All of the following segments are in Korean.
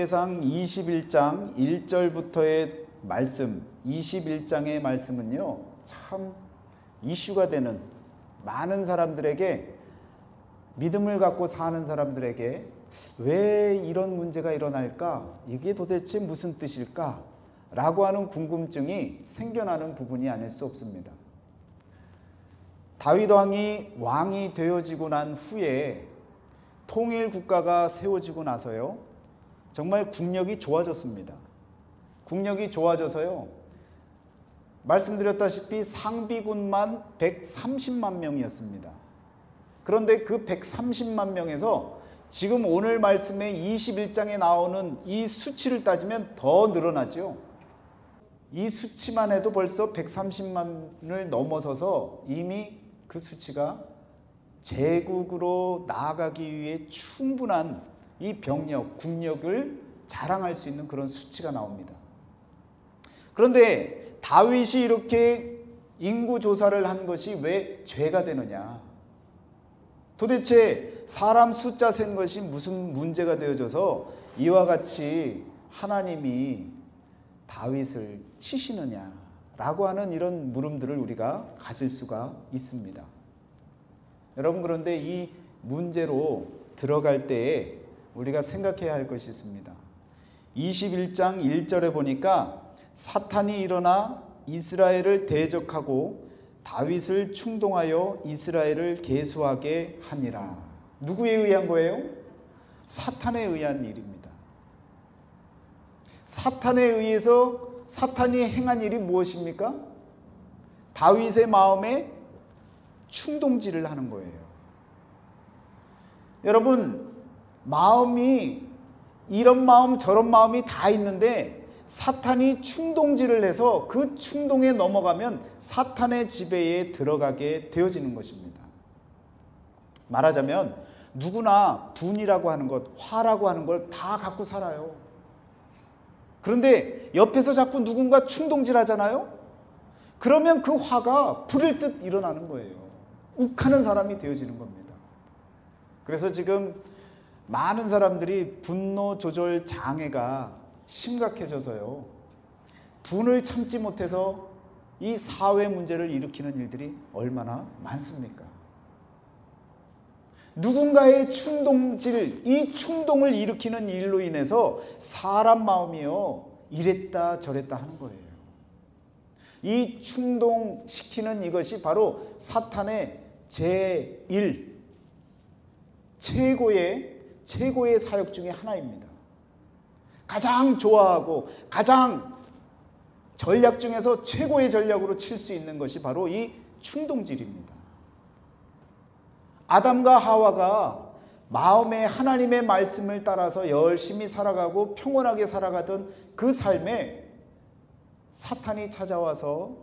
사무엘상 21장 1절부터의 말씀, 21장의 말씀은요, 참 이슈가 되는, 많은 사람들에게, 믿음을 갖고 사는 사람들에게 왜 이런 문제가 일어날까? 이게 도대체 무슨 뜻일까? 라고 하는 궁금증이 생겨나는 부분이 아닐 수 없습니다. 다윗 왕이 되어지고 난 후에 통일 국가가 세워지고 나서요, 정말 국력이 좋아졌습니다. 국력이 좋아져서요, 말씀드렸다시피 상비군만 130만 명이었습니다. 그런데 그 130만 명에서 지금 오늘 말씀의 21장에 나오는 이 수치를 따지면 더 늘어나죠. 이 수치만 해도 벌써 130만을 넘어서서 이미 그 수치가 제국으로 나아가기 위해 충분한 이 병력, 국력을 자랑할 수 있는 그런 수치가 나옵니다. 그런데 다윗이 이렇게 인구 조사를 한 것이 왜 죄가 되느냐? 도대체 사람 숫자 센 것이 무슨 문제가 되어져서 이와 같이 하나님이 다윗을 치시느냐라고 하는 이런 물음들을 우리가 가질 수가 있습니다. 여러분, 그런데 이 문제로 들어갈 때에 우리가 생각해야 할 것이 있습니다. 21장 1절에 보니까 사탄이 일어나 이스라엘을 대적하고 다윗을 충동하여 이스라엘을 계수하게 하니라. 누구에 의한 거예요? 사탄에 의한 일입니다. 사탄에 의해서 사탄이 행한 일이 무엇입니까? 다윗의 마음에 충동질을 하는 거예요. 여러분, 마음이 이런 마음 저런 마음이 다 있는데 사탄이 충동질을 해서 그 충동에 넘어가면 사탄의 지배에 들어가게 되어지는 것입니다. 말하자면 누구나 분이라고 하는 것, 화라고 하는 걸 다 갖고 살아요. 그런데 옆에서 자꾸 누군가 충동질 하잖아요? 그러면 그 화가 불일 듯 일어나는 거예요. 욱하는 사람이 되어지는 겁니다. 그래서 지금 많은 사람들이 분노 조절 장애가 심각해져서요, 분을 참지 못해서 이 사회 문제를 일으키는 일들이 얼마나 많습니까? 누군가의 충동질, 이 충동을 일으키는 일로 인해서 사람 마음이요, 이랬다 저랬다 하는 거예요. 이 충동시키는 이것이 바로 사탄의 제1, 최고의 사역 중에 하나입니다. 가장 좋아하고 가장 전략 중에서 최고의 전략으로 칠 수 있는 것이 바로 이 충동질입니다. 아담과 하와가 마음에 하나님의 말씀을 따라서 열심히 살아가고 평온하게 살아가던 그 삶에 사탄이 찾아와서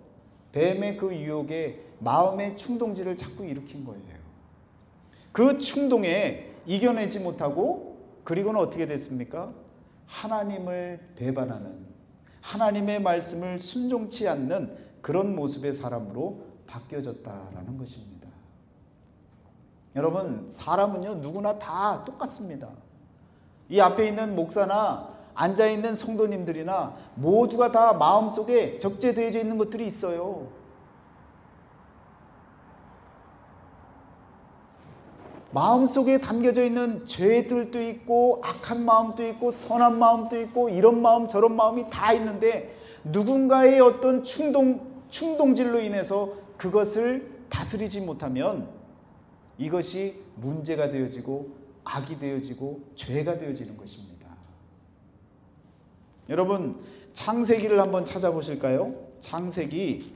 뱀의 그 유혹에 마음의 충동질을 자꾸 일으킨 거예요. 그 충동에 이겨내지 못하고, 그리고는 어떻게 됐습니까? 하나님을 배반하는, 하나님의 말씀을 순종치 않는 그런 모습의 사람으로 바뀌어졌다라는 것입니다. 여러분, 사람은요, 누구나 다 똑같습니다. 이 앞에 있는 목사나 앉아있는 성도님들이나 모두가 다 마음속에 적재되어져 있는 것들이 있어요. 마음속에 담겨져 있는 죄들도 있고 악한 마음도 있고 선한 마음도 있고 이런 마음 저런 마음이 다 있는데, 누군가의 어떤 충동질로 인해서 그것을 다스리지 못하면 이것이 문제가 되어지고 악이 되어지고 죄가 되어지는 것입니다. 여러분, 창세기를 한번 찾아보실까요? 창세기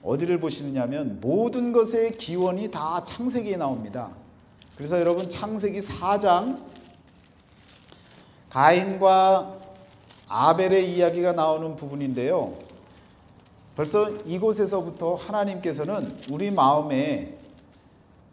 어디를 보시느냐면 모든 것의 기원이 다 창세기에 나옵니다. 그래서 여러분, 창세기 4장 가인과 아벨의 이야기가 나오는 부분인데요, 벌써 이곳에서부터 하나님께서는 우리 마음에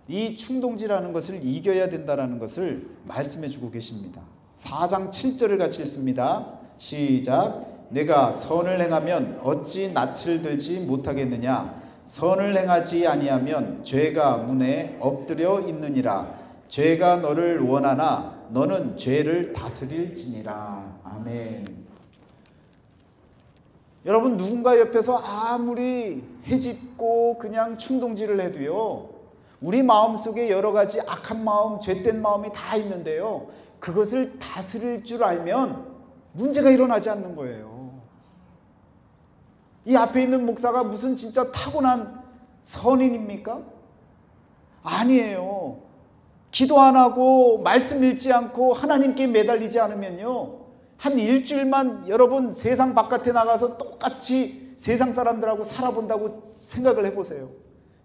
이 충동질하는 것을 이겨야 된다는 것을 말씀해 주고 계십니다. 4장 7절을 같이 읽습니다. 시작. 내가 선을 행하면 어찌 낯을 들지 못하겠느냐? 선을 행하지 아니하면 죄가 문에 엎드려 있느니라. 죄가 너를 원하나 너는 죄를 다스릴지니라. 아멘. 아멘. 여러분, 누군가 옆에서 아무리 헤집고 그냥 충동질을 해도요, 우리 마음속에 여러 가지 악한 마음, 죄된 마음이 다 있는데요, 그것을 다스릴 줄 알면 문제가 일어나지 않는 거예요. 이 앞에 있는 목사가 무슨 진짜 타고난 선인입니까? 아니에요. 기도 안 하고 말씀 읽지 않고 하나님께 매달리지 않으면요, 한 일주일만 여러분 세상 바깥에 나가서 똑같이 세상 사람들하고 살아본다고 생각을 해보세요.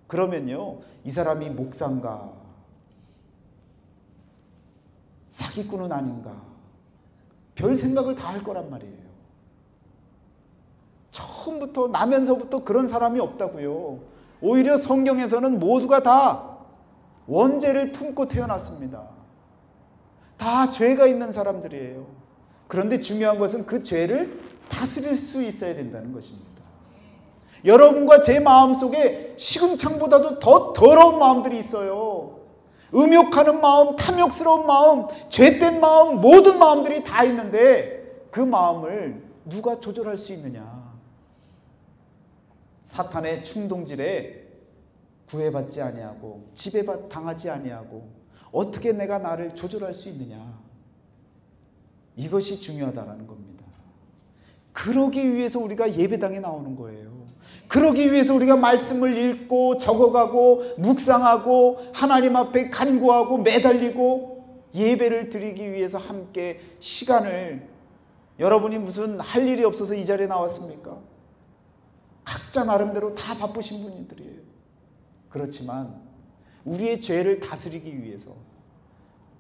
그러면요, 이 사람이 목사인가, 사기꾼은 아닌가, 별 생각을 다 할 거란 말이에요. 처음부터 나면서부터 그런 사람이 없다고요. 오히려 성경에서는 모두가 다 원죄를 품고 태어났습니다. 다 죄가 있는 사람들이에요. 그런데 중요한 것은 그 죄를 다스릴 수 있어야 된다는 것입니다. 여러분과 제 마음속에 시금창보다도 더 더러운 마음들이 있어요. 음욕하는 마음, 탐욕스러운 마음, 죄된 마음, 모든 마음들이 다 있는데 그 마음을 누가 조절할 수 있느냐? 사탄의 충동질에 구애받지 아니하고 지배당하지 아니하고 어떻게 내가 나를 조절할 수 있느냐? 이것이 중요하다는 겁니다. 그러기 위해서 우리가 예배당에 나오는 거예요. 그러기 위해서 우리가 말씀을 읽고 적어가고 묵상하고 하나님 앞에 간구하고 매달리고 예배를 드리기 위해서 함께 시간을, 여러분이 무슨 할 일이 없어서 이 자리에 나왔습니까? 각자 나름대로 다 바쁘신 분들이에요. 그렇지만 우리의 죄를 다스리기 위해서,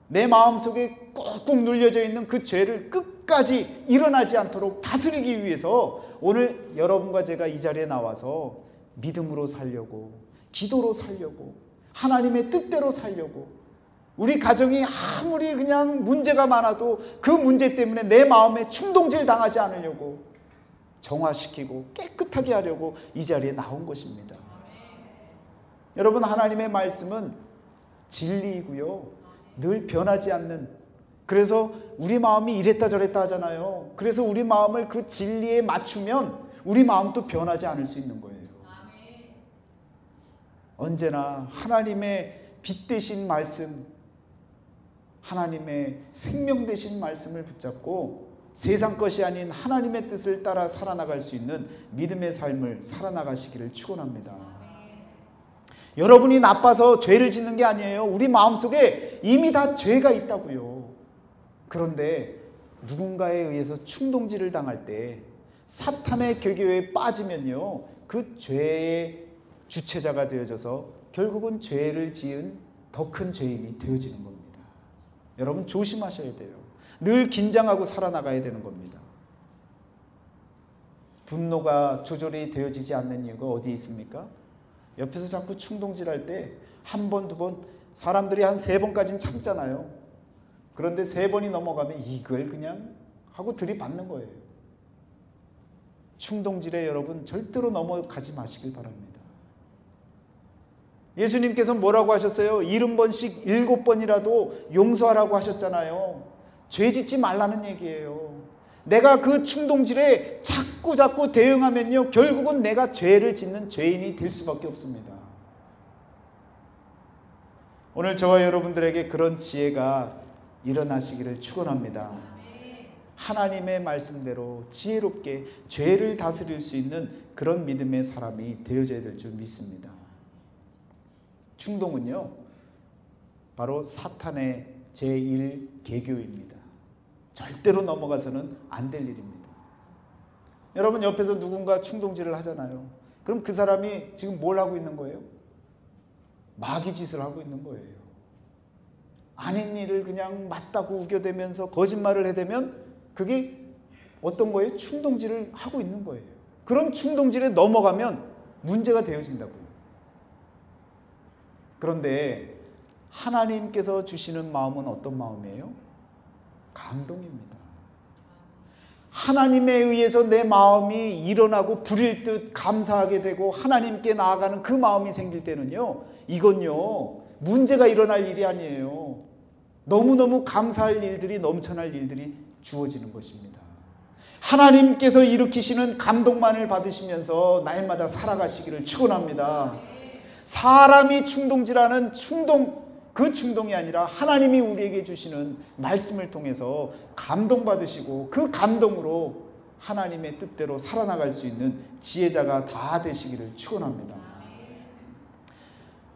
내 마음속에 꾹꾹 눌려져 있는 그 죄를 끝까지 일어나지 않도록 다스리기 위해서 오늘 여러분과 제가 이 자리에 나와서 믿음으로 살려고, 기도로 살려고, 하나님의 뜻대로 살려고, 우리 가정이 아무리 그냥 문제가 많아도 그 문제 때문에 내 마음에 충동질 당하지 않으려고 정화시키고 깨끗하게 하려고 이 자리에 나온 것입니다. 여러분, 하나님의 말씀은 진리이고요, 늘 변하지 않는, 그래서 우리 마음이 이랬다 저랬다 하잖아요. 그래서 우리 마음을 그 진리에 맞추면 우리 마음도 변하지 않을 수 있는 거예요. 언제나 하나님의 빛 되신 말씀, 하나님의 생명 되신 말씀을 붙잡고 세상 것이 아닌 하나님의 뜻을 따라 살아나갈 수 있는 믿음의 삶을 살아나가시기를 축원합니다. 여러분이 나빠서 죄를 짓는 게 아니에요. 우리 마음속에 이미 다 죄가 있다고요. 그런데 누군가에 의해서 충동질을 당할 때 사탄의 결계에 빠지면요, 그 죄의 주체자가 되어져서 결국은 죄를 지은 더 큰 죄인이 되어지는 겁니다. 여러분, 조심하셔야 돼요. 늘 긴장하고 살아나가야 되는 겁니다. 분노가 조절이 되어지지 않는 이유가 어디에 있습니까? 옆에서 자꾸 충동질할 때 한 번, 두 번, 사람들이 한 3번까지는 참잖아요. 그런데 3번이 넘어가면 이걸 그냥 하고 들이받는 거예요. 충동질에 여러분 절대로 넘어가지 마시길 바랍니다. 예수님께서 뭐라고 하셨어요? 70번씩 7번이라도 용서하라고 하셨잖아요. 죄 짓지 말라는 얘기예요. 내가 그 충동질에 자꾸 대응하면요, 결국은 내가 죄를 짓는 죄인이 될 수밖에 없습니다. 오늘 저와 여러분들에게 그런 지혜가 일어나시기를 축원합니다. 하나님의 말씀대로 지혜롭게 죄를 다스릴 수 있는 그런 믿음의 사람이 되어져야 될 줄 믿습니다. 충동은요, 바로 사탄의 제1계교입니다. 절대로 넘어가서는 안 될 일입니다. 여러분, 옆에서 누군가 충동질을 하잖아요. 그럼 그 사람이 지금 뭘 하고 있는 거예요? 마귀짓을 하고 있는 거예요. 아닌 일을 그냥 맞다고 우겨대면서 거짓말을 해대면 그게 어떤 거예요? 충동질을 하고 있는 거예요. 그런 충동질에 넘어가면 문제가 되어진다고요. 그런데 하나님께서 주시는 마음은 어떤 마음이에요? 감동입니다. 하나님에 의해서 내 마음이 일어나고 부릴 듯 감사하게 되고 하나님께 나아가는 그 마음이 생길 때는요, 이건요, 문제가 일어날 일이 아니에요. 너무너무 감사할 일들이, 넘쳐날 일들이 주어지는 것입니다. 하나님께서 일으키시는 감동만을 받으시면서 날마다 살아가시기를 축원합니다. 사람이 충동질하는 그 충동이 아니라 하나님이 우리에게 주시는 말씀을 통해서 감동받으시고 그 감동으로 하나님의 뜻대로 살아나갈 수 있는 지혜자가 다 되시기를 축원합니다.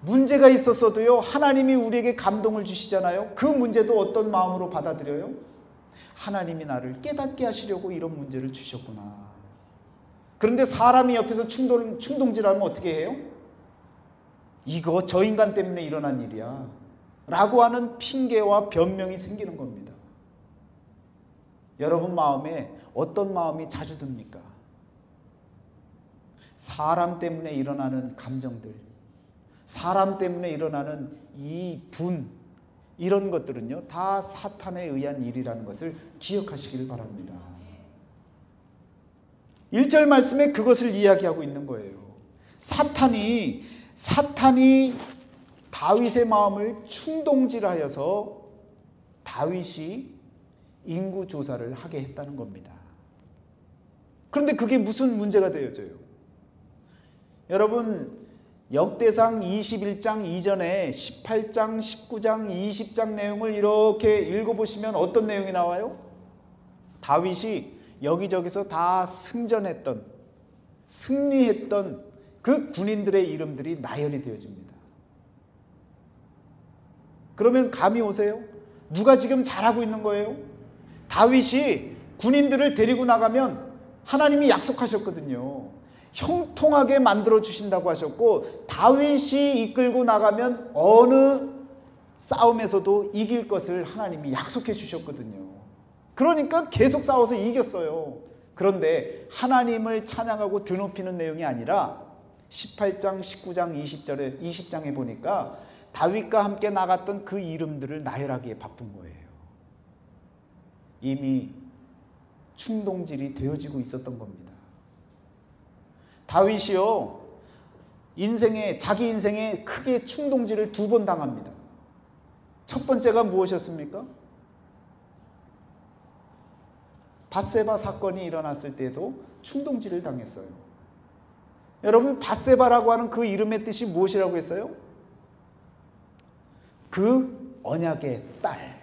문제가 있었어도요, 하나님이 우리에게 감동을 주시잖아요. 그 문제도 어떤 마음으로 받아들여요? 하나님이 나를 깨닫게 하시려고 이런 문제를 주셨구나. 그런데 사람이 옆에서 충동질하면 어떻게 해요? 이거 저 인간 때문에 일어난 일이야 라고 하는 핑계와 변명이 생기는 겁니다. 여러분 마음에 어떤 마음이 자주 듭니까? 사람 때문에 일어나는 감정들, 사람 때문에 일어나는 이 이런 것들은요, 다 사탄에 의한 일이라는 것을 기억하시길 바랍니다. 1절 말씀에 그것을 이야기하고 있는 거예요. 사탄이 다윗의 마음을 충동질하여서 다윗이 인구조사를 하게 했다는 겁니다. 그런데 그게 무슨 문제가 되어져요? 여러분, 역대상 21장 이전에 18장, 19장, 20장 내용을 이렇게 읽어보시면 어떤 내용이 나와요? 다윗이 여기저기서 다 승리했던 그 군인들의 이름들이 나열이 되어집니다. 그러면 감이 오세요? 누가 지금 잘하고 있는 거예요? 다윗이 군인들을 데리고 나가면 하나님이 약속하셨거든요. 형통하게 만들어 주신다고 하셨고, 다윗이 이끌고 나가면 어느 싸움에서도 이길 것을 하나님이 약속해 주셨거든요. 그러니까 계속 싸워서 이겼어요. 그런데 하나님을 찬양하고 드높이는 내용이 아니라 18장, 19장, 20장에 보니까 다윗과 함께 나갔던 그 이름들을 나열하기에 바쁜 거예요. 이미 충동질이 되어지고 있었던 겁니다. 다윗이요, 자기 인생에 크게 충동질을 2번 당합니다. 첫 번째가 무엇이었습니까? 밧세바 사건이 일어났을 때도 충동질을 당했어요. 여러분, 밧세바라고 하는 그 이름의 뜻이 무엇이라고 했어요? 그 언약의 딸.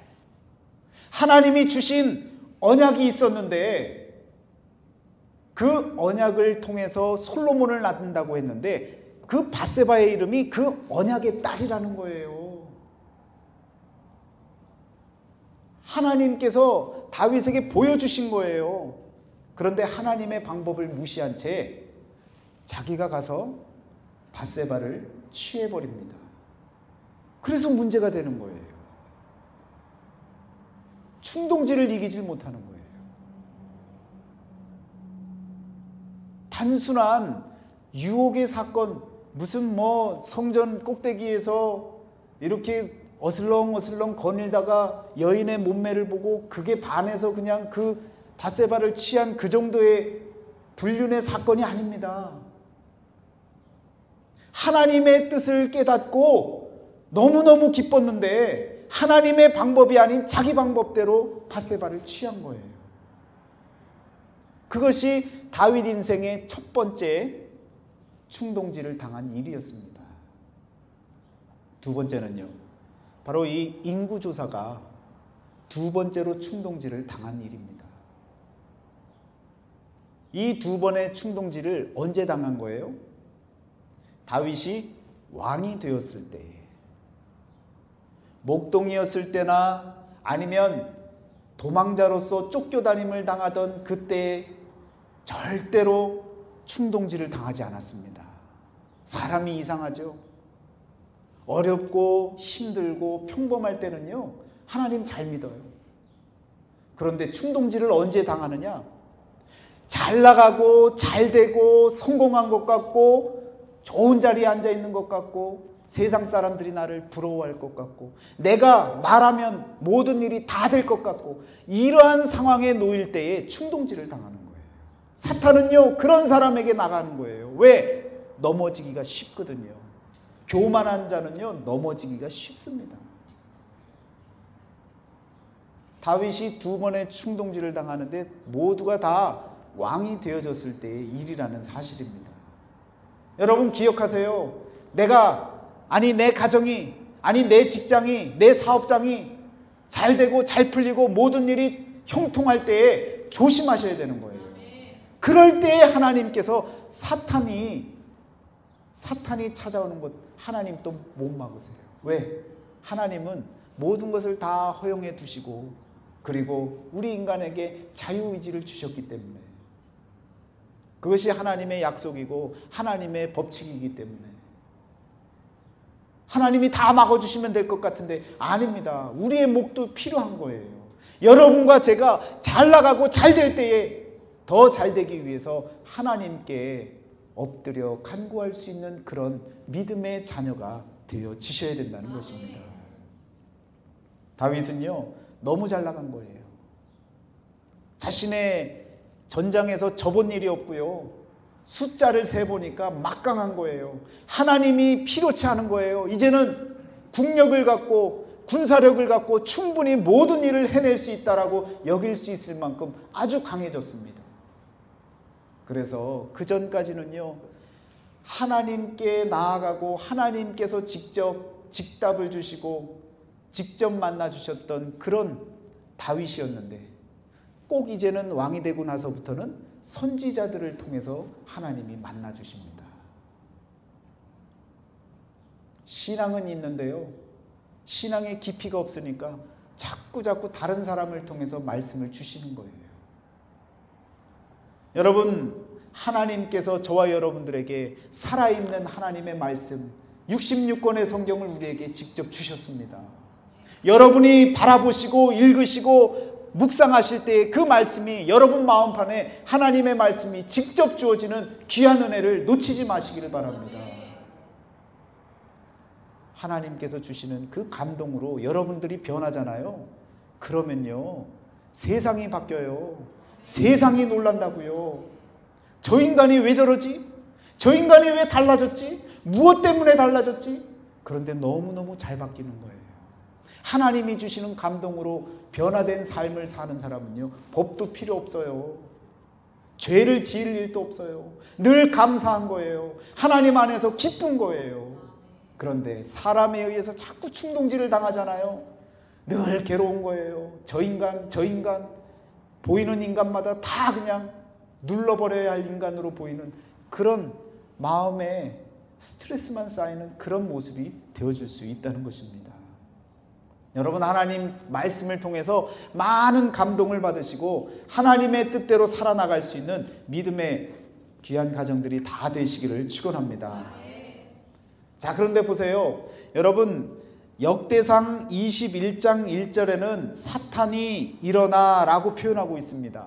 하나님이 주신 언약이 있었는데 그 언약을 통해서 솔로몬을 낳는다고 했는데 그 밧세바의 이름이 그 언약의 딸이라는 거예요. 하나님께서 다윗에게 보여주신 거예요. 그런데 하나님의 방법을 무시한 채 자기가 가서 밧세바를 취해버립니다. 그래서 문제가 되는 거예요. 충동질을 이기질 못하는 거예요. 단순한 유혹의 사건, 무슨 성전 꼭대기에서 이렇게 어슬렁어슬렁 거닐다가 여인의 몸매를 보고 그게 반해서 그냥 그 밧세바를 취한 그 정도의 불륜의 사건이 아닙니다. 하나님의 뜻을 깨닫고 너무너무 기뻤는데 하나님의 방법이 아닌 자기 방법대로 밧세바를 취한 거예요. 그것이 다윗 인생의 첫 번째 충동질을 당한 일이었습니다. 2번째는요, 바로 이 인구조사가 2번째로 충동질을 당한 일입니다. 이 2번의 충동질을 언제 당한 거예요? 다윗이 왕이 되었을 때, 목동이었을 때나 아니면 도망자로서 쫓겨다님을 당하던 그때 절대로 충동질을 당하지 않았습니다. 사람이 이상하죠. 어렵고 힘들고 평범할 때는요, 하나님 잘 믿어요. 그런데 충동질을 언제 당하느냐? 잘 나가고 잘 되고 성공한 것 같고 좋은 자리에 앉아 있는 것 같고 세상 사람들이 나를 부러워할 것 같고 내가 말하면 모든 일이 다 될 것 같고 이러한 상황에 놓일 때에 충동질을 당하는 거예요. 사탄은요, 그런 사람에게 나가는 거예요. 왜? 넘어지기가 쉽거든요. 교만한 자는요, 넘어지기가 쉽습니다. 다윗이 2번의 충동질을 당하는데 모두가 다 왕이 되어졌을 때의 일이라는 사실입니다. 여러분 기억하세요. 내 가정이, 내 직장이, 내 사업장이 잘 되고 잘 풀리고 모든 일이 형통할 때에 조심하셔야 되는 거예요. 그럴 때에 하나님께서 사탄이 찾아오는 것 하나님 또 못 막으세요. 왜? 하나님은 모든 것을 다 허용해 두시고 그리고 우리 인간에게 자유의지를 주셨기 때문에 그것이 하나님의 약속이고 하나님의 법칙이기 때문에 하나님이 다 막아주시면 될 것 같은데 아닙니다. 우리의 목도 필요한 거예요. 여러분과 제가 잘 나가고 잘 될 때에 더 잘 되기 위해서 하나님께 엎드려 간구할 수 있는 그런 믿음의 자녀가 되어지셔야 된다는 것입니다. 다윗은요 너무 잘 나간 거예요. 자신의 전장에서 접은 일이 없고요. 숫자를 세보니까 막강한 거예요. 하나님이 필요치 않은 거예요. 이제는 국력을 갖고 군사력을 갖고 충분히 모든 일을 해낼 수 있다라고 여길 수 있을 만큼 아주 강해졌습니다. 그래서 그 전까지는요 하나님께 나아가고 하나님께서 직접 직답을 주시고 직접 만나 주셨던 그런 다윗이었는데 꼭 이제는 왕이 되고 나서부터는 선지자들을 통해서 하나님이 만나 주십니다. 신앙은 있는데요 신앙의 깊이가 없으니까 자꾸 다른 사람을 통해서 말씀을 주시는 거예요. 여러분 하나님께서 저와 여러분들에게 살아있는 하나님의 말씀 66권의 성경을 우리에게 직접 주셨습니다. 여러분이 바라보시고 읽으시고 묵상하실 때 그 말씀이 여러분 마음판에 하나님의 말씀이 직접 주어지는 귀한 은혜를 놓치지 마시기를 바랍니다. 하나님께서 주시는 그 감동으로 여러분들이 변하잖아요. 그러면요 세상이 바뀌어요. 세상이 놀란다고요. 저 인간이 왜 저러지? 저 인간이 왜 달라졌지? 무엇 때문에 달라졌지? 그런데 너무너무 잘 바뀌는 거예요. 하나님이 주시는 감동으로 변화된 삶을 사는 사람은요 법도 필요 없어요. 죄를 지을 일도 없어요. 늘 감사한 거예요. 하나님 안에서 기쁜 거예요. 그런데 사람에 의해서 자꾸 충동질을 당하잖아요. 늘 괴로운 거예요. 저 인간 보이는 인간마다 다 그냥 눌러버려야 할 인간으로 보이는 그런 마음에 스트레스만 쌓이는 그런 모습이 되어줄 수 있다는 것입니다. 여러분 하나님 말씀을 통해서 많은 감동을 받으시고 하나님의 뜻대로 살아나갈 수 있는 믿음의 귀한 가정들이 다 되시기를 축원합니다. 자 그런데 보세요. 여러분 역대상 21장 1절에는 사탄이 일어나 라고 표현하고 있습니다.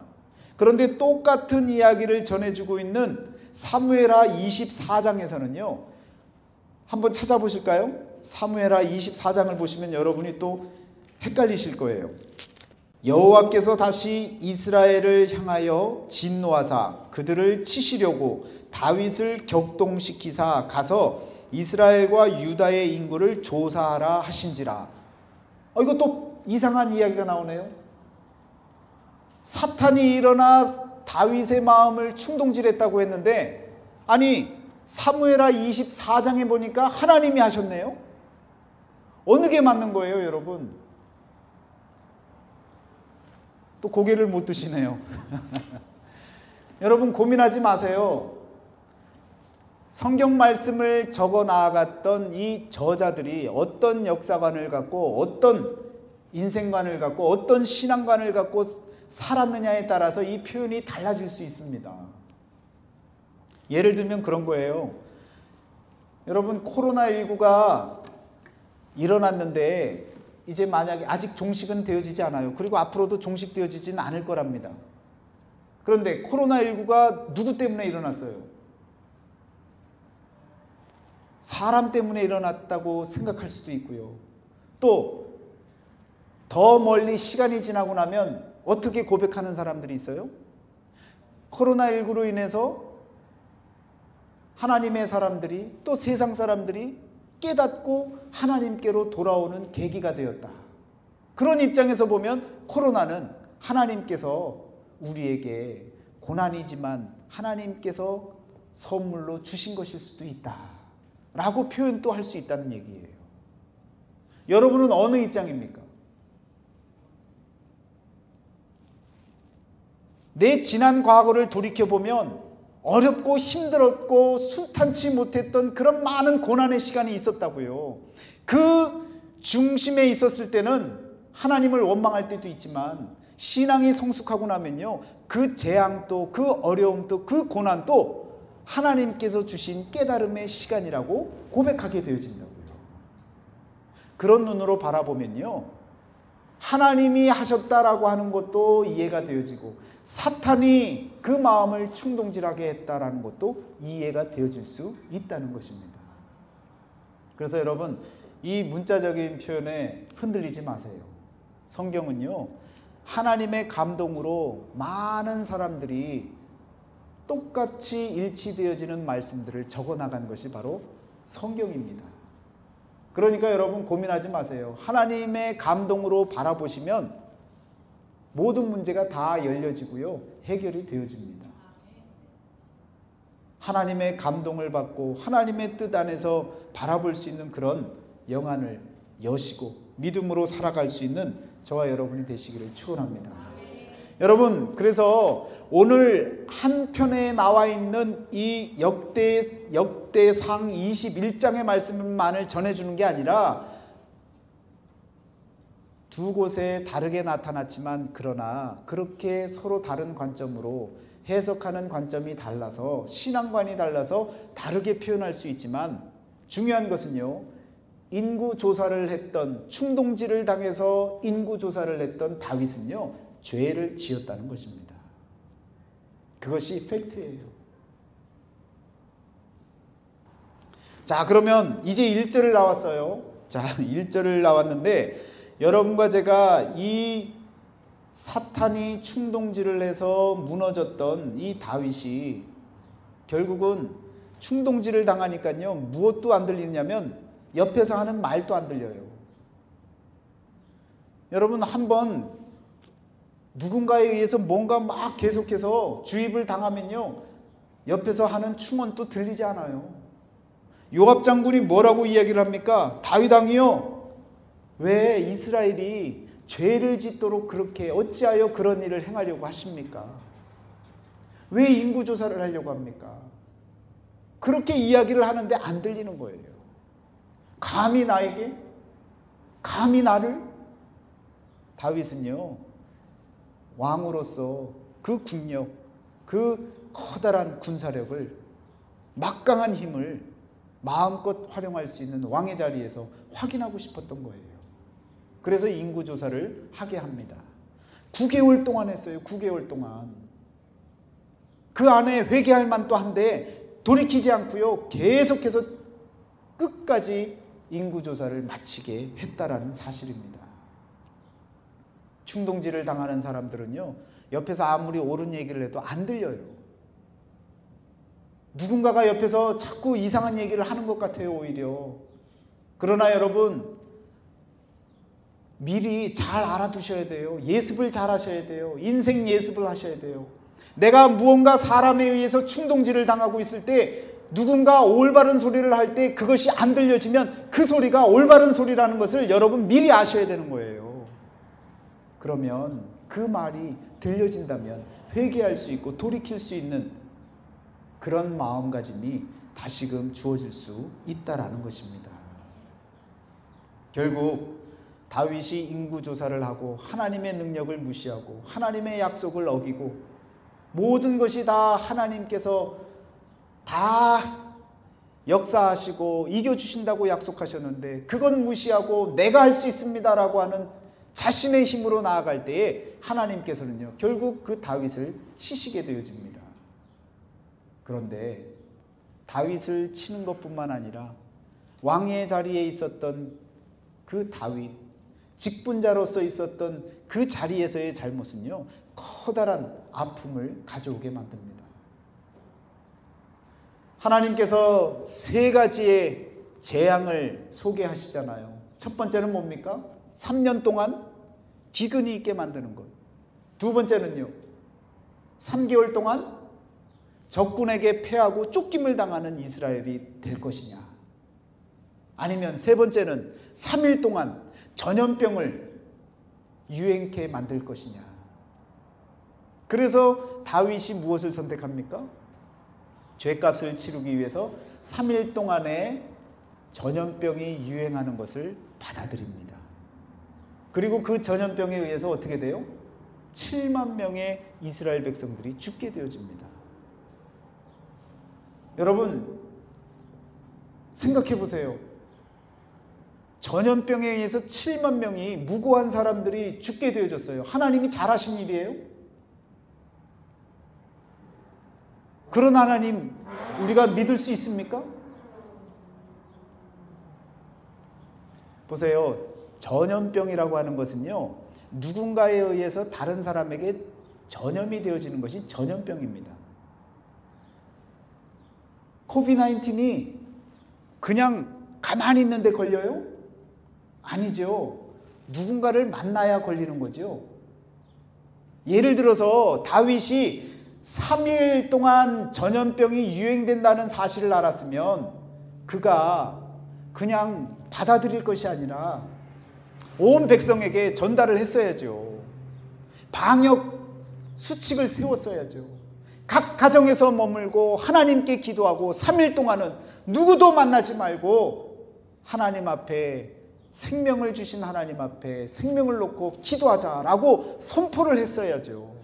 그런데 똑같은 이야기를 전해주고 있는 사무엘하 24장에서는요 한번 찾아보실까요? 사무엘하 24장을 보시면 여러분이 또 헷갈리실 거예요. 여호와께서 다시 이스라엘을 향하여 진노하사 그들을 치시려고 다윗을 격동시키사 가서 이스라엘과 유다의 인구를 조사하라 하신지라. 이거 또 이상한 이야기가 나오네요. 사탄이 일어나 다윗의 마음을 충동질했다고 했는데 아니 사무엘하 24장에 보니까 하나님이 하셨네요. 어느 게 맞는 거예요 여러분? 또 고개를 못 드시네요. 여러분 고민하지 마세요. 성경 말씀을 적어 나아갔던 이 저자들이 어떤 역사관을 갖고 어떤 인생관을 갖고 어떤 신앙관을 갖고 살았느냐에 따라서 이 표현이 달라질 수 있습니다. 예를 들면 그런 거예요. 여러분 코로나19가 일어났는데 이제 만약에 아직 종식은 되어지지 않아요. 그리고 앞으로도 종식되어지지는 않을 거랍니다. 그런데 코로나19가 누구 때문에 일어났어요? 사람 때문에 일어났다고 생각할 수도 있고요. 또 더 멀리 시간이 지나고 나면 어떻게 고백하는 사람들이 있어요? 코로나19로 인해서 하나님의 사람들이 또 세상 사람들이 깨닫고 하나님께로 돌아오는 계기가 되었다. 그런 입장에서 보면 코로나는 하나님께서 우리에게 고난이지만 하나님께서 선물로 주신 것일 수도 있다 라고 표현도 할 수 있다는 얘기예요. 여러분은 어느 입장입니까? 내 지난 과거를 돌이켜보면 어렵고 힘들었고 순탄치 못했던 그런 많은 고난의 시간이 있었다고요. 그 중심에 있었을 때는 하나님을 원망할 때도 있지만 신앙이 성숙하고 나면요, 그 재앙도 그 어려움도 그 고난도 하나님께서 주신 깨달음의 시간이라고 고백하게 되어진다고요. 그런 눈으로 바라보면요, 하나님이 하셨다라고 하는 것도 이해가 되어지고 사탄이 그 마음을 충동질하게 했다라는 것도 이해가 되어질 수 있다는 것입니다. 그래서 여러분, 이 문자적인 표현에 흔들리지 마세요. 성경은요, 하나님의 감동으로 많은 사람들이 똑같이 일치되어지는 말씀들을 적어나간 것이 바로 성경입니다. 그러니까 여러분 고민하지 마세요. 하나님의 감동으로 바라보시면 모든 문제가 다 열려지고요, 해결이 되어집니다. 하나님의 감동을 받고 하나님의 뜻 안에서 바라볼 수 있는 그런 영안을 여시고 믿음으로 살아갈 수 있는 저와 여러분이 되시기를 축원합니다. 여러분, 그래서 오늘 한편에 나와 있는 이 역대상 21장의 말씀만을 전해주는 게 아니라 두 곳에 다르게 나타났지만 그러나 그렇게 서로 다른 관점으로 해석하는 관점이 달라서 신앙관이 달라서 다르게 표현할 수 있지만 중요한 것은요, 인구조사를 했던, 충동질을 당해서 인구조사를 했던 다윗은요, 죄를 지었다는 것입니다. 그것이 팩트예요. 자, 그러면 이제 1절을 나왔어요. 자, 1절을 나왔는데 여러분과 제가 이 사탄이 충동질을 해서 무너졌던 이 다윗이 결국은 충동질을 당하니까요, 무엇도 안 들리냐면 옆에서 하는 말도 안 들려요. 여러분, 한번 누군가에 의해서 뭔가 막 계속해서 주입을 당하면요, 옆에서 하는 충언도 들리지 않아요. 요압 장군이 뭐라고 이야기를 합니까? 다윗 왕이요, 왜 이스라엘이 죄를 짓도록 그렇게 어찌하여 그런 일을 행하려고 하십니까? 왜 인구조사를 하려고 합니까? 그렇게 이야기를 하는데 안 들리는 거예요. 감히 나에게? 감히 나를? 다윗은요, 왕으로서 그 국력, 그 커다란 군사력을, 막강한 힘을 마음껏 활용할 수 있는 왕의 자리에서 확인하고 싶었던 거예요. 그래서 인구조사를 하게 합니다. 9개월 동안 했어요. 9개월 동안. 그 안에 회개할 만도 한데 돌이키지 않고요, 계속해서 끝까지 인구조사를 마치게 했다라는 사실입니다. 충동질을 당하는 사람들은요, 옆에서 아무리 옳은 얘기를 해도 안 들려요. 누군가가 옆에서 자꾸 이상한 얘기를 하는 것 같아요, 오히려. 그러나 여러분, 미리 잘 알아두셔야 돼요. 예습을 잘 하셔야 돼요. 인생 예습을 하셔야 돼요. 내가 무언가 사람에 의해서 충동질을 당하고 있을 때 누군가 올바른 소리를 할 때 그것이 안 들려지면 그 소리가 올바른 소리라는 것을 여러분 미리 아셔야 되는 거예요. 그러면 그 말이 들려진다면 회개할 수 있고 돌이킬 수 있는 그런 마음가짐이 다시금 주어질 수 있다라는 것입니다. 결국 다윗이 인구조사를 하고 하나님의 능력을 무시하고 하나님의 약속을 어기고 모든 것이 다 하나님께서 다 역사하시고 이겨주신다고 약속하셨는데 그건 무시하고 내가 할 수 있습니다라고 하는 자신의 힘으로 나아갈 때에 하나님께서는요, 결국 그 다윗을 치시게 되어집니다. 그런데 다윗을 치는 것뿐만 아니라 왕의 자리에 있었던 그 다윗, 직분자로서 있었던 그 자리에서의 잘못은요, 커다란 아픔을 가져오게 만듭니다. 하나님께서 세 가지의 재앙을 소개하시잖아요. 첫 번째는 뭡니까? 3년 동안 기근이 있게 만드는 것. 두 번째는요, 3개월 동안 적군에게 패하고 쫓김을 당하는 이스라엘이 될 것이냐, 아니면 세 번째는 3일 동안 전염병을 유행케 만들 것이냐. 그래서 다윗이 무엇을 선택합니까? 죄값을 치르기 위해서 3일 동안에 전염병이 유행하는 것을 받아들입니다. 그리고 그 전염병에 의해서 어떻게 돼요? 7만 명의 이스라엘 백성들이 죽게 되어집니다. 여러분, 생각해 보세요. 전염병에 의해서 7만 명이 무고한 사람들이 죽게 되어졌어요. 하나님이 잘하신 일이에요? 그런 하나님 우리가 믿을 수 있습니까? 보세요. 전염병이라고 하는 것은요, 누군가에 의해서 다른 사람에게 전염이 되어지는 것이 전염병입니다. 코비드-19이 그냥 가만히 있는데 걸려요? 아니죠. 누군가를 만나야 걸리는 거죠. 예를 들어서 다윗이 3일 동안 전염병이 유행된다는 사실을 알았으면 그가 그냥 받아들일 것이 아니라 온 백성에게 전달을 했어야죠. 방역 수칙을 세웠어야죠. 각 가정에서 머물고 하나님께 기도하고 3일 동안은 누구도 만나지 말고 하나님 앞에, 생명을 주신 하나님 앞에 생명을 놓고 기도하자라고 선포를 했어야죠.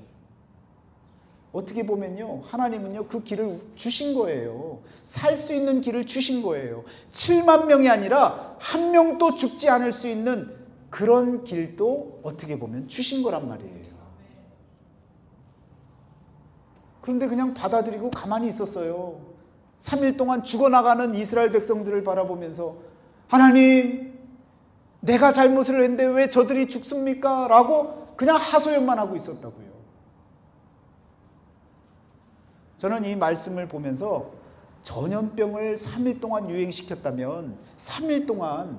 어떻게 보면요, 하나님은요 그 길을 주신 거예요. 살 수 있는 길을 주신 거예요. 7만 명이 아니라 한 명도 죽지 않을 수 있는 그런 길도 어떻게 보면 주신 거란 말이에요. 그런데 그냥 받아들이고 가만히 있었어요. 3일 동안 죽어나가는 이스라엘 백성들을 바라보면서 하나님, 내가 잘못을 했는데 왜 저들이 죽습니까? 라고 그냥 하소연만 하고 있었다고요. 저는 이 말씀을 보면서 전염병을 3일 동안 유행시켰다면 3일 동안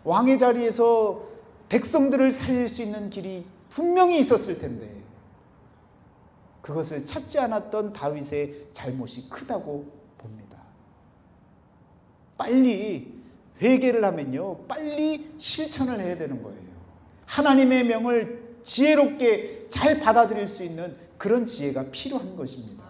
왕의 자리에서 백성들을 살릴 수 있는 길이 분명히 있었을 텐데 그것을 찾지 않았던 다윗의 잘못이 크다고 봅니다. 빨리 회개를 하면요, 빨리 실천을 해야 되는 거예요. 하나님의 명을 지혜롭게 잘 받아들일 수 있는 그런 지혜가 필요한 것입니다.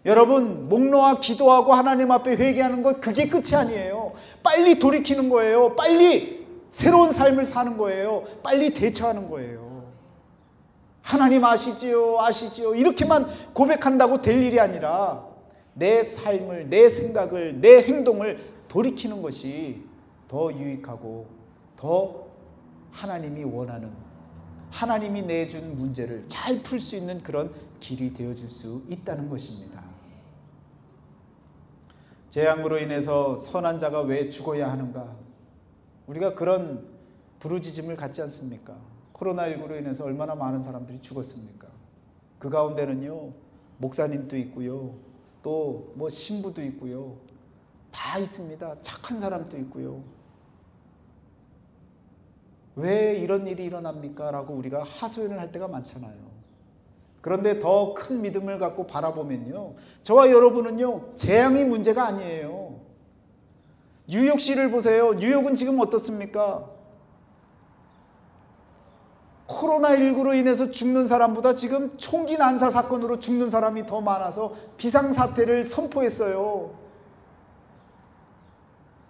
여러분, 목 놓아 기도하고 하나님 앞에 회개하는 것, 그게 끝이 아니에요. 빨리 돌이키는 거예요. 빨리 새로운 삶을 사는 거예요. 빨리 대처하는 거예요. 하나님 아시지요, 아시지요, 이렇게만 고백한다고 될 일이 아니라 내 삶을, 내 생각을, 내 행동을 돌이키는 것이 더 유익하고 더 하나님이 원하는, 하나님이 내준 문제를 잘 풀 수 있는 그런 길이 되어질 수 있다는 것입니다. 재앙으로 인해서 선한 자가 왜 죽어야 하는가? 우리가 그런 부르짖음을 갖지 않습니까? 코로나19로 인해서 얼마나 많은 사람들이 죽었습니까? 그 가운데는요, 목사님도 있고요, 또 뭐 신부도 있고요, 다 있습니다. 착한 사람도 있고요. 왜 이런 일이 일어납니까? 라고 우리가 하소연을 할 때가 많잖아요. 그런데 더 큰 믿음을 갖고 바라보면요, 저와 여러분은요, 재앙이 문제가 아니에요. 뉴욕시를 보세요. 뉴욕은 지금 어떻습니까? 코로나19로 인해서 죽는 사람보다 지금 총기 난사 사건으로 죽는 사람이 더 많아서 비상사태를 선포했어요.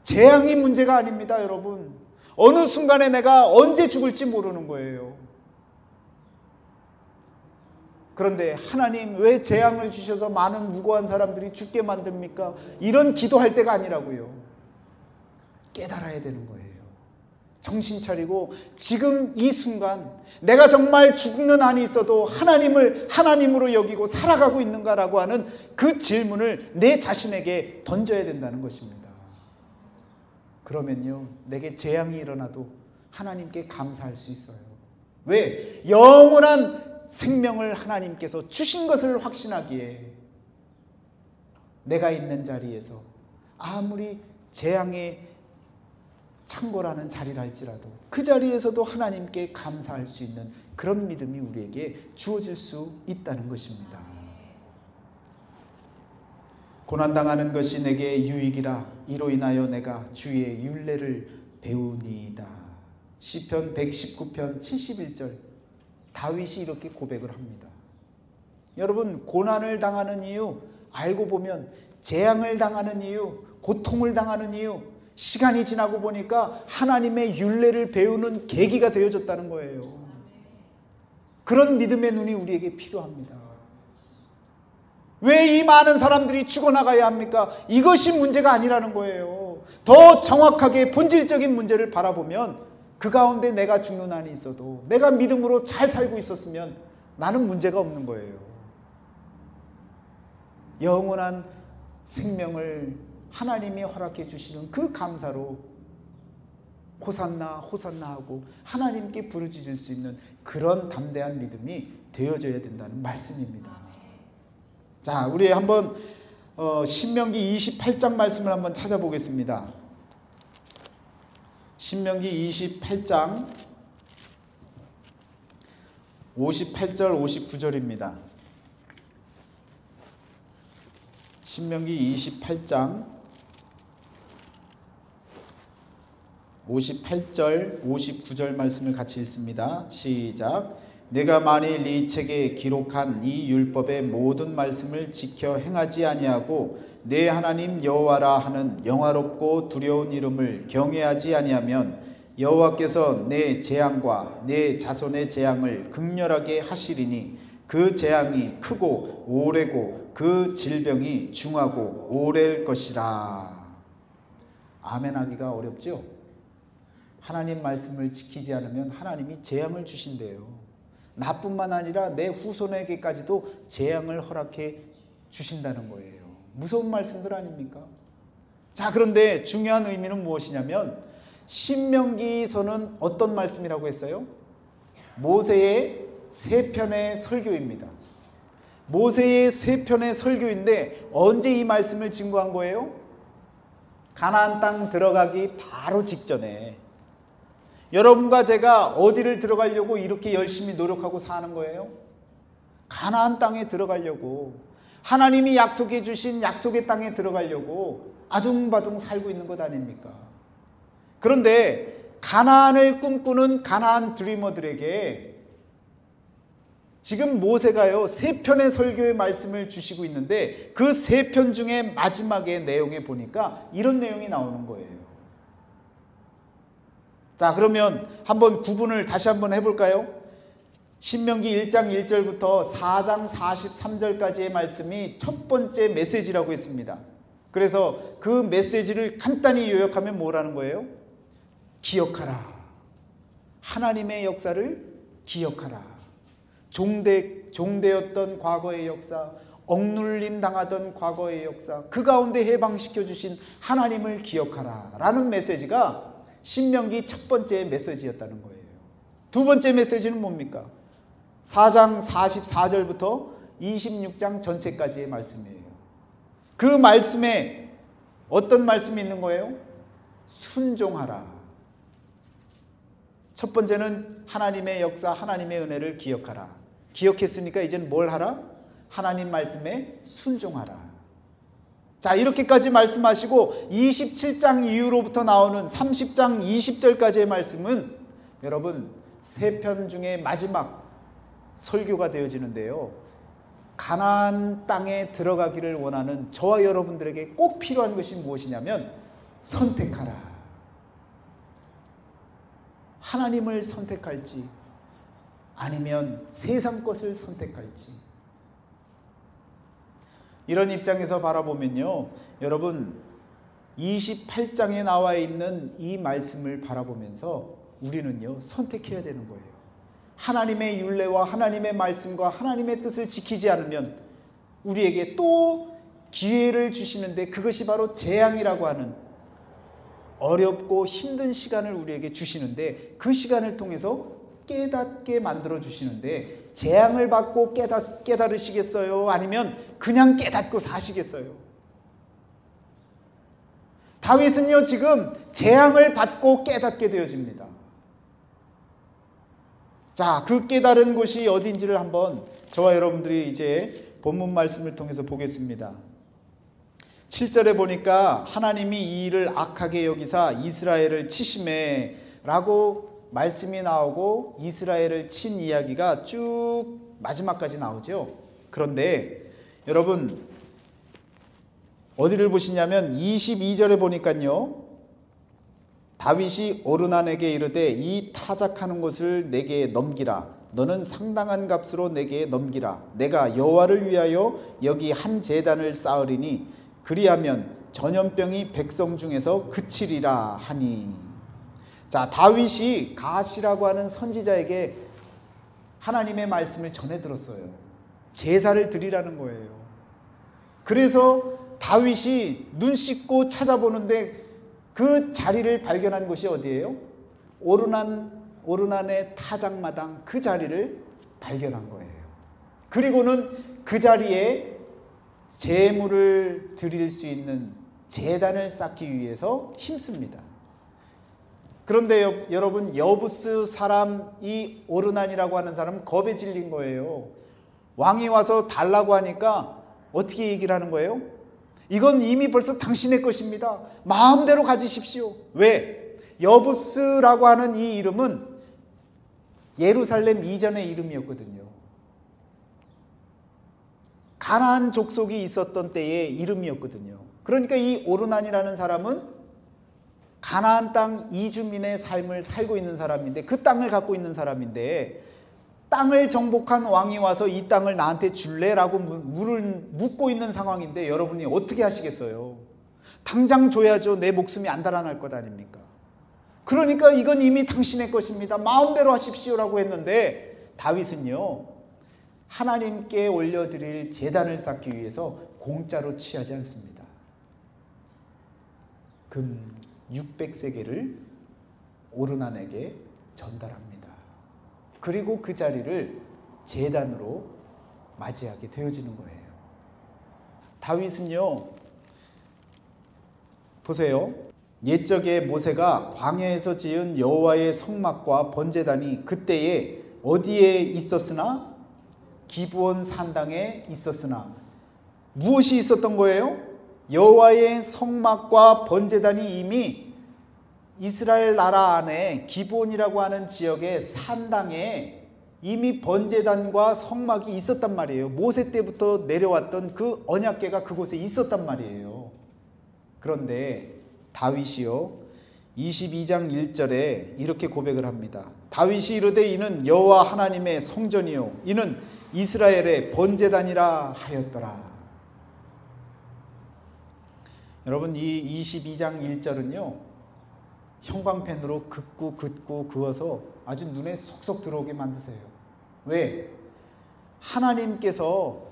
재앙이 문제가 아닙니다, 여러분. 어느 순간에 내가 언제 죽을지 모르는 거예요. 그런데 하나님, 왜 재앙을 주셔서 많은 무고한 사람들이 죽게 만듭니까? 이런 기도할 때가 아니라고요. 깨달아야 되는 거예요. 정신 차리고 지금 이 순간 내가 정말 죽는 한이 있어도 하나님을 하나님으로 여기고 살아가고 있는가라고 하는 그 질문을 내 자신에게 던져야 된다는 것입니다. 그러면요, 내게 재앙이 일어나도 하나님께 감사할 수 있어요. 왜? 영원한 생명을 하나님께서 주신 것을 확신하기에 내가 있는 자리에서 아무리 재앙의 창고라는 자리를 할지라도 그 자리에서도 하나님께 감사할 수 있는 그런 믿음이 우리에게 주어질 수 있다는 것입니다. 고난당하는 것이 내게 유익이라 이로 인하여 내가 주의 율례를 배우니이다. 시편 119편 71절 다윗이 이렇게 고백을 합니다. 여러분, 고난을 당하는 이유 알고 보면 재앙을 당하는 이유, 고통을 당하는 이유, 시간이 지나고 보니까 하나님의 율례를 배우는 계기가 되어졌다는 거예요. 그런 믿음의 눈이 우리에게 필요합니다. 왜 이 많은 사람들이 죽어나가야 합니까? 이것이 문제가 아니라는 거예요. 더 정확하게 본질적인 문제를 바라보면 그 가운데 내가 죽는 한이 있어도 내가 믿음으로 잘 살고 있었으면 나는 문제가 없는 거예요. 영원한 생명을 하나님이 허락해 주시는 그 감사로 호산나 호산나 하고 하나님께 부르짖을 수 있는 그런 담대한 믿음이 되어져야 된다는 말씀입니다. 자, 우리 한번 신명기 28장 말씀을 한번 찾아보겠습니다. 신명기 28장 58절 59절입니다. 신명기 28장 58절 59절 말씀을 같이 읽습니다. 시작. 내가 만일 이 책에 기록한 이 율법의 모든 말씀을 지켜 행하지 아니하고 내 하나님 여호와라 하는 영화롭고 두려운 이름을 경외하지 아니하면 여호와께서 내 재앙과 내 자손의 재앙을 극렬하게 하시리니 그 재앙이 크고 오래고 그 질병이 중하고 오래일 것이라. 아멘하기가 어렵죠? 하나님 말씀을 지키지 않으면 하나님이 재앙을 주신대요. 나뿐만 아니라 내 후손에게까지도 재앙을 허락해 주신다는 거예요. 무서운 말씀들 아닙니까? 자, 그런데 중요한 의미는 무엇이냐면 신명기서는 어떤 말씀이라고 했어요? 모세의 세 편의 설교입니다. 모세의 세 편의 설교인데 언제 이 말씀을 증거한 거예요? 가나안 땅 들어가기 바로 직전에. 여러분과 제가 어디를 들어가려고 이렇게 열심히 노력하고 사는 거예요? 가나안 땅에 들어가려고, 하나님이 약속해 주신 약속의 땅에 들어가려고 아둥바둥 살고 있는 것 아닙니까? 그런데 가나안을 꿈꾸는 가나안 드리머들에게 지금 모세가요 세 편의 설교의 말씀을 주시고 있는데 그 세 편 중에 마지막의 내용에 보니까 이런 내용이 나오는 거예요. 자, 그러면 한번 구분을 다시 한번 해볼까요? 신명기 1장 1절부터 4장 43절까지의 말씀이 첫 번째 메시지라고 했습니다. 그래서 그 메시지를 간단히 요약하면 뭐라는 거예요? 기억하라. 하나님의 역사를 기억하라. 종되었던 과거의 역사, 억눌림 당하던 과거의 역사, 그 가운데 해방시켜 주신 하나님을 기억하라 라는 메시지가 신명기 첫 번째 메시지였다는 거예요. 두 번째 메시지는 뭡니까? 4장 44절부터 26장 전체까지의 말씀이에요. 그 말씀에 어떤 말씀이 있는 거예요? 순종하라. 첫 번째는 하나님의 역사, 하나님의 은혜를 기억하라. 기억했으니까 이제는 뭘 하라? 하나님 말씀에 순종하라. 자, 이렇게까지 말씀하시고 27장 이후로부터 나오는 30장 20절까지의 말씀은 여러분 세 편 중에 마지막 설교가 되어지는데요. 가나안 땅에 들어가기를 원하는 저와 여러분들에게 꼭 필요한 것이 무엇이냐면 선택하라. 하나님을 선택할지 아니면 세상 것을 선택할지. 이런 입장에서 바라보면요, 여러분 28장에 나와 있는 이 말씀을 바라보면서 우리는요 선택해야 되는 거예요. 하나님의 율례와 하나님의 말씀과 하나님의 뜻을 지키지 않으면 우리에게 또 기회를 주시는데 그것이 바로 재앙이라고 하는 어렵고 힘든 시간을 우리에게 주시는데 그 시간을 통해서 깨닫게 만들어 주시는데 재앙을 받고 깨달으시겠어요? 아니면 그냥 깨닫고 사시겠어요? 다윗은요 지금 재앙을 받고 깨닫게 되어집니다. 자, 그 깨달은 곳이 어딘지를 한번 저와 여러분들이 이제 본문 말씀을 통해서 보겠습니다. 7절에 보니까 하나님이 이 일을 악하게 여기사 이스라엘을 치심해 라고 말씀이 나오고 이스라엘을 친 이야기가 쭉 마지막까지 나오죠. 그런데 여러분 어디를 보시냐면 22절에 보니까요, 다윗이 오르난에게 이르되 이 타작하는 곳을 내게 넘기라. 너는 상당한 값으로 내게 넘기라. 내가 여호와를 위하여 여기 한 제단을 쌓으리니 그리하면 전염병이 백성 중에서 그치리라 하니. 자, 다윗이 갓이라고 하는 선지자에게 하나님의 말씀을 전해 들었어요. 제사를 드리라는 거예요. 그래서 다윗이 눈 씻고 찾아보는데 그 자리를 발견한 곳이 어디예요? 오르난의 타작마당, 그 자리를 발견한 거예요. 그리고는 그 자리에 제물을 드릴 수 있는 제단을 쌓기 위해서 힘씁니다. 그런데 여러분, 여부스 사람, 이 오르난이라고 하는 사람은 겁에 질린 거예요. 왕이 와서 달라고 하니까 어떻게 얘기를 하는 거예요? 이건 이미 벌써 당신의 것입니다. 마음대로 가지십시오. 왜? 여부스라고 하는 이 이름은 예루살렘 이전의 이름이었거든요. 가나안 족속이 있었던 때의 이름이었거든요. 그러니까 이 오르난이라는 사람은 가나안 땅 이주민의 삶을 살고 있는 사람인데, 그 땅을 갖고 있는 사람인데, 땅을 정복한 왕이 와서 이 땅을 나한테 줄래라고 묻고 있는 상황인데 여러분이 어떻게 하시겠어요? 당장 줘야죠. 내 목숨이 안 달아날 것 아닙니까? 그러니까 이건 이미 당신의 것입니다. 마음대로 하십시오라고 했는데 다윗은요, 하나님께 올려드릴 제단을 쌓기 위해서 공짜로 취하지 않습니다. 금 600세겔을 오르난에게 전달합니다. 그리고 그 자리를 제단으로 맞이하게 되어지는 거예요. 다윗은요, 보세요. 옛적에 모세가 광야에서 지은 여호와의 성막과 번제단이 그때에 어디에 있었으나? 기브온 산당에 있었으나. 무엇이 있었던 거예요? 여호와의 성막과 번제단이 이미 이스라엘 나라 안에 기브온이라고 하는 지역의 산당에 이미 번제단과 성막이 있었단 말이에요. 모세 때부터 내려왔던 그 언약궤가 그곳에 있었단 말이에요. 그런데 다윗이요, 22장 1절에 이렇게 고백을 합니다. 다윗이 이르되 이는 여호와 하나님의 성전이요 이는 이스라엘의 번제단이라 하였더라. 여러분, 이 22장 1절은요 형광펜으로 긋고 그어서 아주 눈에 속속 들어오게 만드세요. 왜? 하나님께서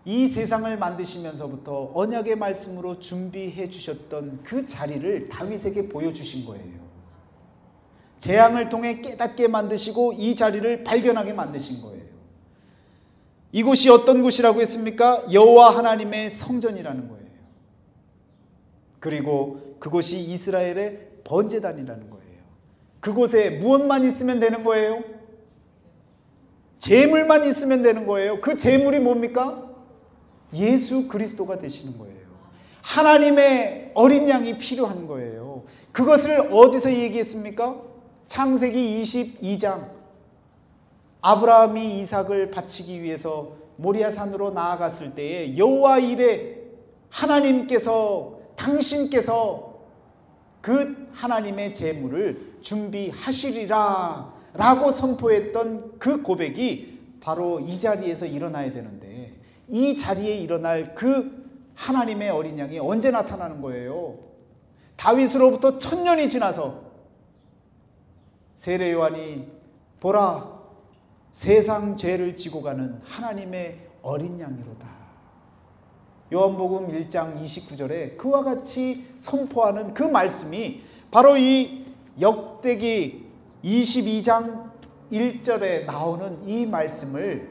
이 세상을 만드시면서부터 언약의 말씀으로 준비해 주셨던 그 자리를 다윗에게 보여주신 거예요. 재앙을 통해 깨닫게 만드시고 이 자리를 발견하게 만드신 거예요. 이곳이 어떤 곳이라고 했습니까? 여호와 하나님의 성전이라는 거예요. 그리고 그곳이 이스라엘의 번제단이라는 거예요. 그곳에 무엇만 있으면 되는 거예요? 제물만 있으면 되는 거예요. 그 제물이 뭡니까? 예수 그리스도가 되시는 거예요. 하나님의 어린 양이 필요한 거예요. 그것을 어디서 얘기했습니까? 창세기 22장. 아브라함이 이삭을 바치기 위해서 모리아산으로 나아갔을 때에 여호와 이레 하나님께서, 당신께서 그 하나님의 제물을 준비하시리라 라고 선포했던 그 고백이 바로 이 자리에서 일어나야 되는데, 이 자리에 일어날 그 하나님의 어린 양이 언제 나타나는 거예요? 다윗으로부터 1000년이 지나서 세례 요한이 보라 세상 죄를 지고 가는 하나님의 어린 양이로다. 요한복음 1장 29절에 그와 같이 선포하는 그 말씀이 바로 이 역대기 22장 1절에 나오는 이 말씀을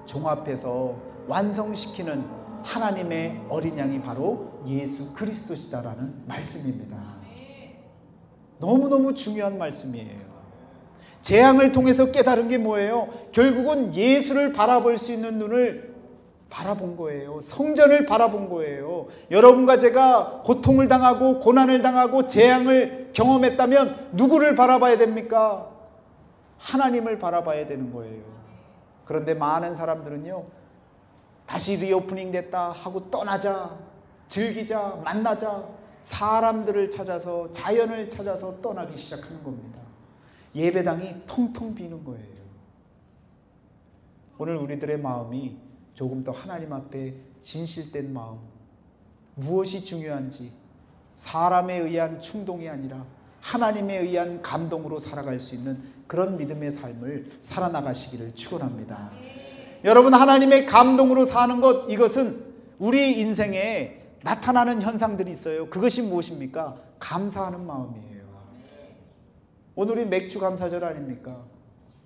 종합해서 완성시키는 하나님의 어린 양이 바로 예수 그리스도시다라는 말씀입니다. 너무너무 중요한 말씀이에요. 재앙을 통해서 깨달은 게 뭐예요? 결국은 예수를 바라볼 수 있는 눈을 바라본 거예요. 성전을 바라본 거예요. 여러분과 제가 고통을 당하고 고난을 당하고 재앙을 경험했다면 누구를 바라봐야 됩니까? 하나님을 바라봐야 되는 거예요. 그런데 많은 사람들은요, 다시 리오프닝 됐다 하고 떠나자, 즐기자, 만나자, 사람들을 찾아서, 자연을 찾아서 떠나기 시작하는 겁니다. 예배당이 텅텅 비는 거예요. 오늘 우리들의 마음이 조금 더 하나님 앞에 진실된 마음, 무엇이 중요한지 사람에 의한 충동이 아니라 하나님에 의한 감동으로 살아갈 수 있는 그런 믿음의 삶을 살아나가시기를 축원합니다. 여러분, 하나님의 감동으로 사는 것, 이것은 우리 인생에 나타나는 현상들이 있어요. 그것이 무엇입니까? 감사하는 마음이에요. 오늘이 맥주 감사절 아닙니까?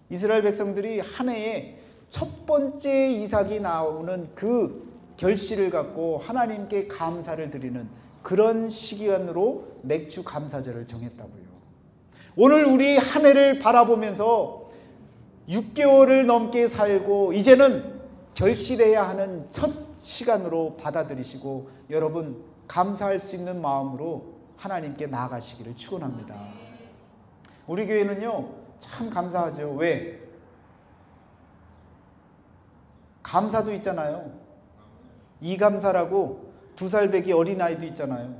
이스라엘 백성들이 한 해에 첫 번째 이삭이 나오는 그 결실을 갖고 하나님께 감사를 드리는 그런 시기간으로 맥주 감사절을 정했다고요. 오늘 우리 한 해를 바라보면서 6개월을 넘게 살고 이제는 결실해야 하는 첫 시간으로 받아들이시고 여러분 감사할 수 있는 마음으로 하나님께 나아가시기를 축원합니다. 우리 교회는요 참 감사하죠. 왜? 감사도 있잖아요. 이감사라고 2살 배기 어린아이도 있잖아요.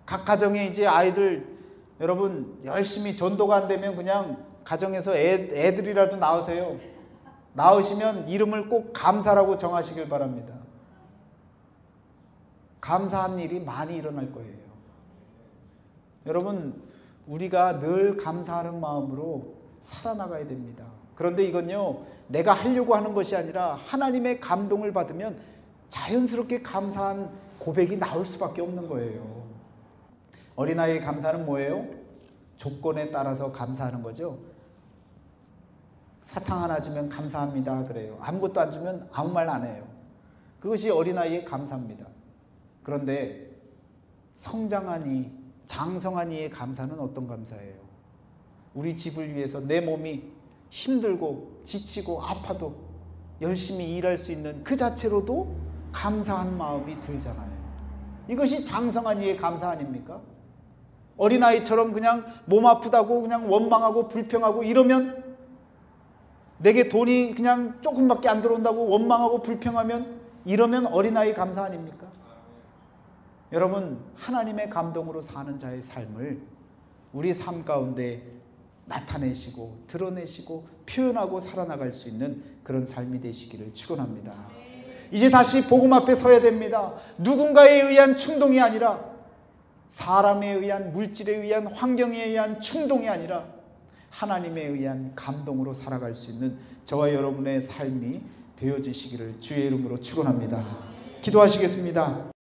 각 가정에 이제 아이들 여러분 열심히 전도가 안 되면 그냥 가정에서 애들이라도 낳으세요. 낳으시면 이름을 꼭 감사라고 정하시길 바랍니다. 감사한 일이 많이 일어날 거예요. 여러분 우리가 늘 감사하는 마음으로 살아나가야 됩니다. 그런데 이건요 내가 하려고 하는 것이 아니라 하나님의 감동을 받으면 자연스럽게 감사한 고백이 나올 수밖에 없는 거예요. 어린아이의 감사는 뭐예요? 조건에 따라서 감사하는 거죠. 사탕 하나 주면 감사합니다 그래요. 아무것도 안 주면 아무 말 안 해요. 그것이 어린아이의 감사입니다. 그런데 성장한 이, 장성한 이의 감사는 어떤 감사예요? 우리 집을 위해서 내 몸이 힘들고 지치고 아파도 열심히 일할 수 있는 그 자체로도 감사한 마음이 들잖아요. 이것이 장성한 이의 감사 아닙니까? 어린아이처럼 그냥 몸 아프다고 그냥 원망하고 불평하고 이러면 내게 돈이 그냥 조금밖에 안 들어온다고 원망하고 불평하면 이러면 어린아이 감사 아닙니까? 여러분 하나님의 감동으로 사는 자의 삶을 우리 삶 가운데 나타내시고 드러내시고 표현하고 살아나갈 수 있는 그런 삶이 되시기를 축원합니다. 이제 다시 복음 앞에 서야 됩니다. 누군가에 의한 충동이 아니라 사람에 의한 물질에 의한 환경에 의한 충동이 아니라 하나님에 의한 감동으로 살아갈 수 있는 저와 여러분의 삶이 되어지시기를 주의 이름으로 축원합니다. 기도하시겠습니다.